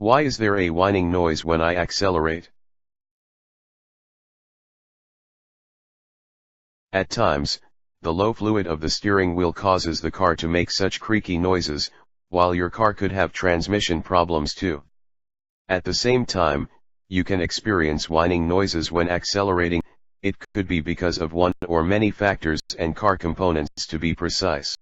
Why is there a whining noise when I accelerate? At times, the low fluid of the steering wheel causes the car to make such creaky noises, while your car could have transmission problems too. At the same time, you can experience whining noises when accelerating. It could be because of one or many factors and car components, to be precise.